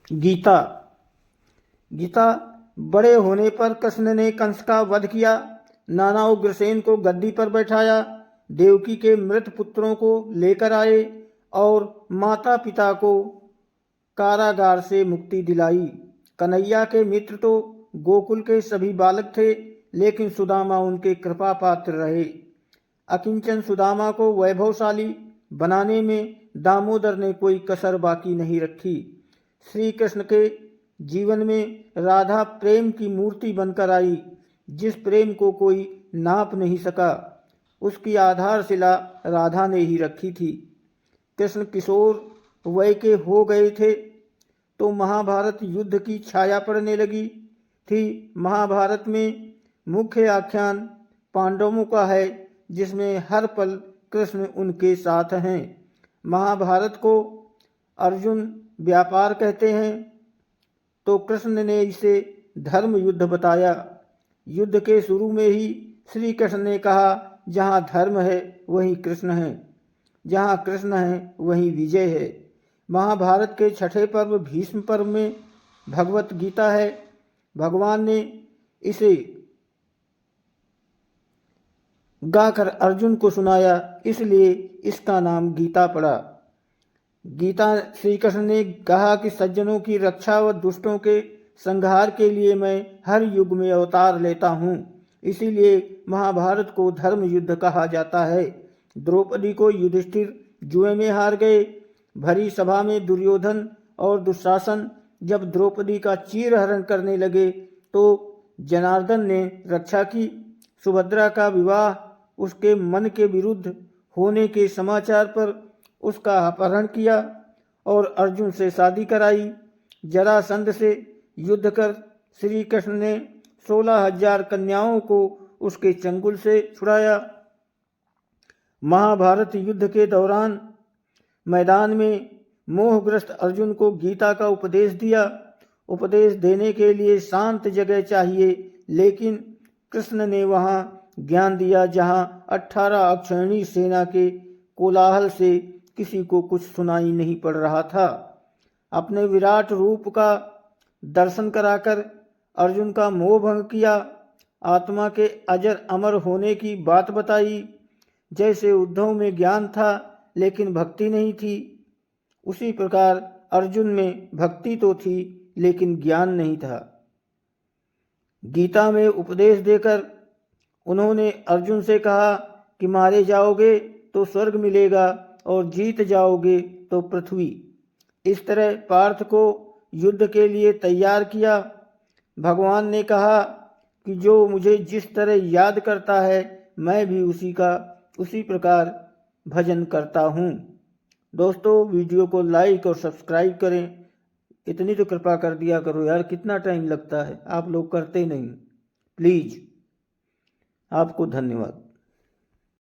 गीता। गीता। बड़े होने पर कृष्ण ने कंस का वध किया, नाना उग्रसेन को गद्दी पर बैठाया, देवकी के मृत पुत्रों को लेकर आए और माता पिता को कारागार से मुक्ति दिलाई। कन्हैया के मित्र तो गोकुल के सभी बालक थे, लेकिन सुदामा उनके कृपा पात्र रहे। अकिंचन सुदामा को वैभवशाली बनाने में दामोदर ने कोई कसर बाकी नहीं रखी। श्री कृष्ण के जीवन में राधा प्रेम की मूर्ति बनकर आई, जिस प्रेम को कोई नाप नहीं सका। उसकी आधारशिला राधा ने ही रखी थी। कृष्ण किशोर वय के हो गए थे तो महाभारत युद्ध की छाया पड़ने लगी थी। महाभारत में मुख्य आख्यान पांडवों का है, जिसमें हर पल कृष्ण उनके साथ हैं। महाभारत को अर्जुन व्यापार कहते हैं, तो कृष्ण ने इसे धर्म युद्ध बताया। युद्ध के शुरू में ही श्री कृष्ण ने कहा, जहाँ धर्म है वहीं कृष्ण है, जहाँ कृष्ण है वहीं विजय है। महाभारत के छठे पर्व भीष्म पर्व में भगवत गीता है। भगवान ने इसे गाकर अर्जुन को सुनाया, इसलिए इसका नाम गीता पड़ा। गीता श्री कृष्ण ने कहा कि सज्जनों की रक्षा व दुष्टों के संहार के लिए मैं हर युग में अवतार लेता हूँ, इसीलिए महाभारत को धर्म युद्ध कहा जाता है। द्रौपदी को युधिष्ठिर जुए में हार गए। भरी सभा में दुर्योधन और दुशासन जब द्रौपदी का चीरहरण करने लगे तो जनार्दन ने रक्षा की। सुभद्रा का विवाह उसके मन के विरुद्ध होने के समाचार पर उसका अपहरण किया और अर्जुन से शादी कराई। जरासंध से युद्ध कर श्री कृष्ण ने 16,000 कन्याओं को उसके चंगुल से छुड़ाया। महाभारत युद्ध के दौरान मैदान में मोहग्रस्त अर्जुन को गीता का उपदेश दिया। उपदेश देने के लिए शांत जगह चाहिए, लेकिन कृष्ण ने वहां ज्ञान दिया जहां 18 अक्षौहिणी सेना के कोलाहल से किसी को कुछ सुनाई नहीं पड़ रहा था। अपने विराट रूप का दर्शन कराकर अर्जुन का मोह भंग किया। आत्मा के अजर अमर होने की बात बताई। जैसे उद्धव में ज्ञान था लेकिन भक्ति नहीं थी, उसी प्रकार अर्जुन में भक्ति तो थी लेकिन ज्ञान नहीं था। गीता में उपदेश देकर उन्होंने अर्जुन से कहा कि मारे जाओगे तो स्वर्ग मिलेगा और जीत जाओगे तो पृथ्वी। इस तरह पार्थ को युद्ध के लिए तैयार किया। भगवान ने कहा कि जो मुझे जिस तरह याद करता है मैं भी उसी प्रकार भजन करता हूँ। दोस्तों, वीडियो को लाइक और सब्सक्राइब करें। इतनी तो कृपा कर दिया करो यार, कितना टाइम लगता है, आप लोग करते नहीं। प्लीज़, आपको धन्यवाद।